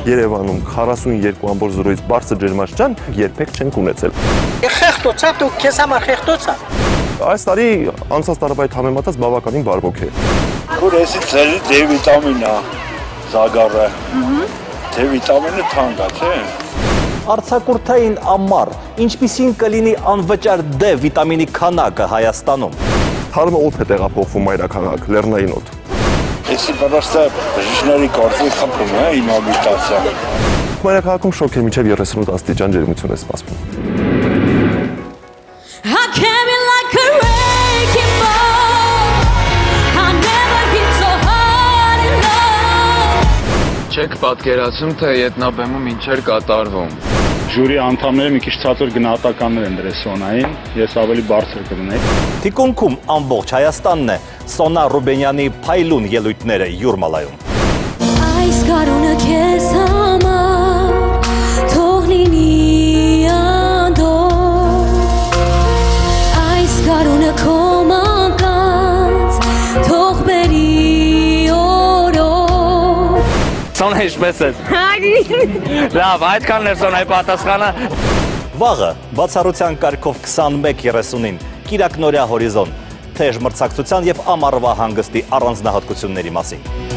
Երևանում 42.0-ից բարձր ջերմաստիճան երբեք չենք ունեցել։ Խեղտոց է, դու քեզ համար խեղտոց է։ Այս տարի անցած տարվա հետ համեմատած բավականին բարվոք է։ Որ էսի ծերի D վիտամին է զագարը։ D վիտամինը թանկ է, չէ՞։ Արձակուրդային ամառ, ինչպիսին կլինի անվճար D վիտամինի քանակը Հայաստանում։ Թարմը օդ է տեղափոխվում մայրաքաղաք, լեռնային օդ։ Էսի պրոստը բժիշկների գործի խփում է ինագիտացիա։ Մայրաքաղաքում շոգ է մինչև 38 աստիճան ջերմություն է սպասվում։ Չեք պատկերացնում, թե ետնաբեմում ինչ էր կատարվում։ Ժյուրի անդամները մի քիչ ցածր գնահատականներ են դրել Սոնային, ես ավելի բարձր կդնեի։ Թիկունքում ամբողջ Հայաստանն է Սոնա Ռուբենյանի փայլուն ելույթները Յուրմալայում։ Այս գարունը քեզ համար թող լինի անդոր, այս գարունը քո մանկած թող բերի օրոր։ Սոնա ինչպես է։ Լավ, այդքանն էր Սոնայի պատասխանը։ Վաղը բացառության կարգով 21:30-ին Կիրակնորյա հորիզոն, թեժ մրցակցության և ամառվա հանգստի առանձնահատկությունների մասին։